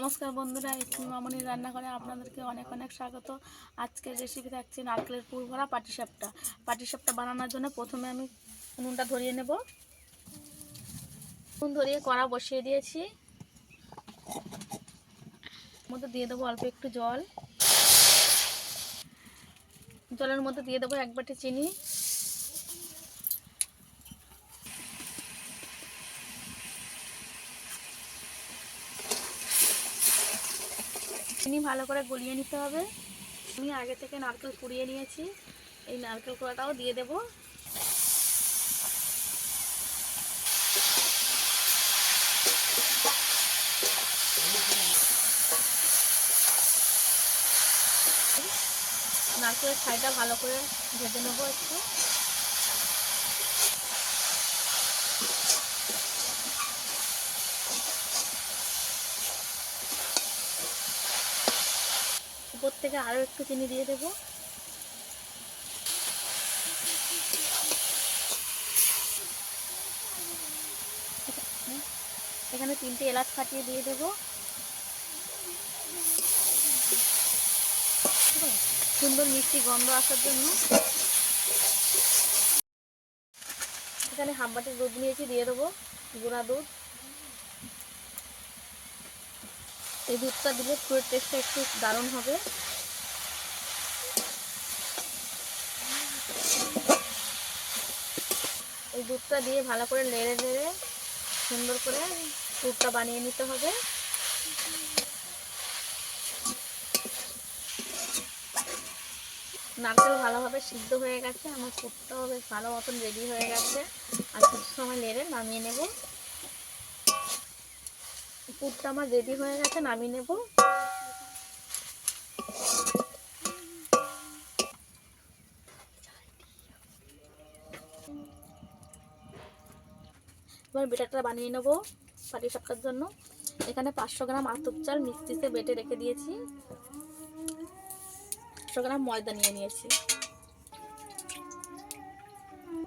নমস্কার বন্ধুরা, মামনির রান্নাঘরে আপনাদেরকে অনেক অনেক স্বাগত। আজকের রেসিপি থাকছে নারকেলের পুর ভরা পাটিসাপটা। পাটিসাপটা বানানোর জন্য প্রথমে আমি উনুনটা ধরিয়ে নেব। উনুন ধরিয়ে কড়া বসিয়ে দিয়েছি। মধ্যে দিয়ে দেবো অল্প একটু জল। জলের মধ্যে দিয়ে দেবো 1 বাটি চিনি। চিনি ভালো করে গলিয়ে নিতে হবে। আমি আগে থেকে নারকেল কুড়িয়ে নিয়েছি, এই নারকেল কোড়াটাও দিয়ে দেব। নারকেলের ছাইটা ভালো করে ভেজে নেবো একটু। উপর থেকে আরও একটু চিনি দিয়ে দেবো। এখানে 3টে এলাচ ফাটিয়ে দিয়ে দেবো। সুন্দর মিষ্টি গন্ধ আসার জন্য। এখানে 1/2 বাটি দুধ নিয়েছি, দিয়ে দেবো গুঁড়া দুধ। এই দুধটা দিলে পুরো টেস্টটা একটু দারুণ হবে। এই দুধটা দিয়ে ভালো করে নেড়ে নেড়ে সুন্দর করে পুরটা বানিয়ে নিতে হবে। নারকেল ভালোভাবে সিদ্ধ হয়ে গেছে, আমার পুরটাও বেশ ভালো মতন রেডি হয়ে গেছে। আর কিছু সময় নেড়ে নামিয়ে নেব। পুরটা আমার রেডি হয়ে গেছে, নামিয়ে নেব। এবার বেটারটা বানিয়ে নেব পাটিসাপটার জন্য। এখানে 500 গ্রাম আতপ চাল মিক্সিতে বেটে রেখে দিয়েছি। 500 গ্রাম ময়দা নিয়ে নিয়েছি।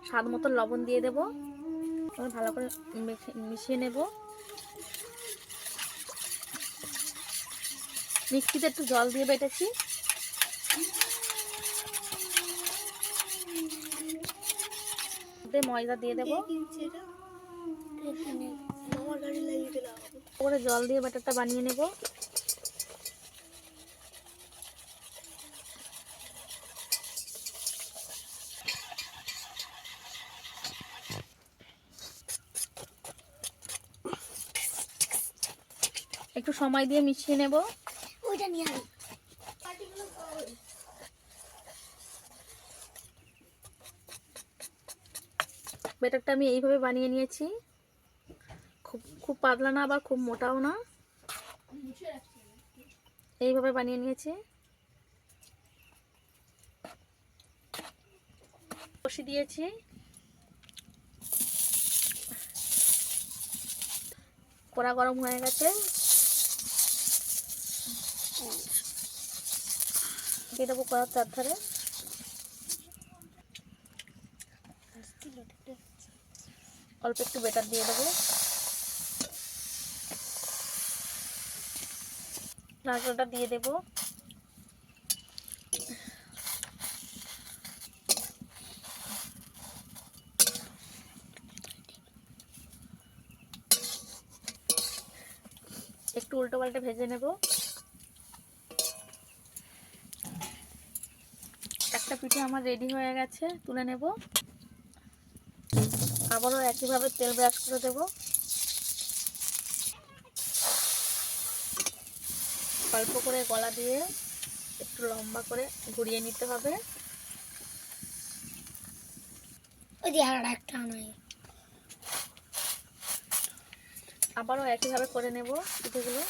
স্বাদ মতো লবণ দিয়ে দেব। ভালো করে মিশিয়ে নেব। মিক্সিতে একটু জল দিয়ে বেটেছি। ময়দা দিয়ে দেবো। ওপরে জল দিয়ে ব্যাটারটা বানিয়ে নেব। একটু সময় দিয়ে মিশিয়ে নেব। ওইটা নিয়ে আয়। ব্যাটারটা আমি এইভাবে বানিয়ে নিয়েছি। খুব পাতলা না, আবার খুব মোটাও না, এইভাবে বানিয়ে নিয়েছি। বসিয়ে দিয়েছি। কড়া গরম হয়ে গেছে, দিয়ে দেবো কড়ার চারধারে। অল্প একটু বেটার দিয়ে দেবো। নারকেলটা দিয়ে দেবো। একটু উল্টো পাল্টে ভেজে নেব। একটা পিঠে আমার রেডি হয়ে গেছে, তুলে নেব। আবারও একইভাবে তেল ব্রাশ করে দেব। অল্প করে গলা দিয়ে একটু লম্বা করে ঘুরিয়ে নিতে হবে। আবারও একইভাবে করে নেব পিঠেগুলো।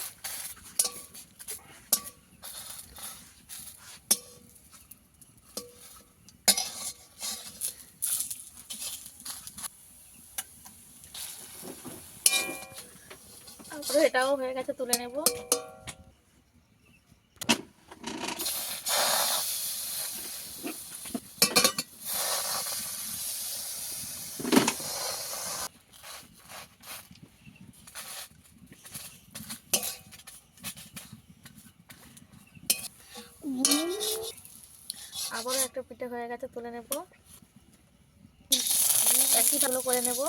তারপরে এটাও হয়ে গেছে, তুলে নেব। আবারও একটা পিঠে হয়ে গেছে, তুলে নেব। একই ভালো করে নেব।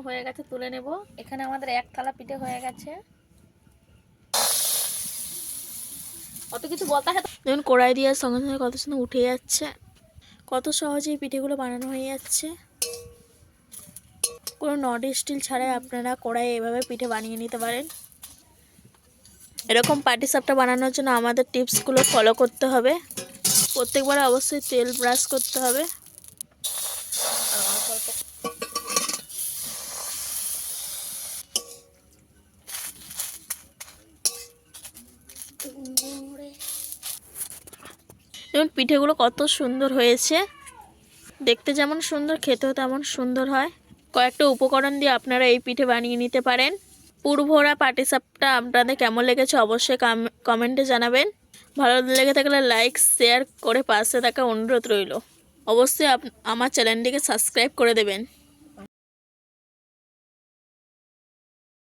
হয়ে গেছে, তুলে নেব। এখানে আমাদের এক থালা পিঠে হয়ে গেছে। অত কিছু বলতে হয়, যেমন কড়াই দেওয়ার সঙ্গে সঙ্গে কত সুন্দর উঠে যাচ্ছে, কত সহজেই পিঠেগুলো বানানো হয়ে যাচ্ছে। কোনো নট স্টিল ছাড়াই আপনারা কড়াইয়ে এভাবে পিঠে বানিয়ে নিতে পারেন। এরকম পাটিসাপটা বানানোর জন্য আমাদের টিপসগুলো ফলো করতে হবে। প্রত্যেকবার অবশ্যই তেল ব্রাশ করতে হবে। যেমন পিঠেগুলো কত সুন্দর হয়েছে, দেখতে যেমন সুন্দর, খেতেও তেমন সুন্দর হয়। কয়েকটা উপকরণ দিয়ে আপনারা এই পিঠে বানিয়ে নিতে পারেন। পুরভরা পাটিসাপটা আপনাদের কেমন লেগেছে অবশ্যই কমেন্টে জানাবেন। ভালো লেগে থাকলে লাইক শেয়ার করে পাশে থাকা অনুরোধ রইল। অবশ্যই আমার চ্যানেলটিকে সাবস্ক্রাইব করে দেবেন।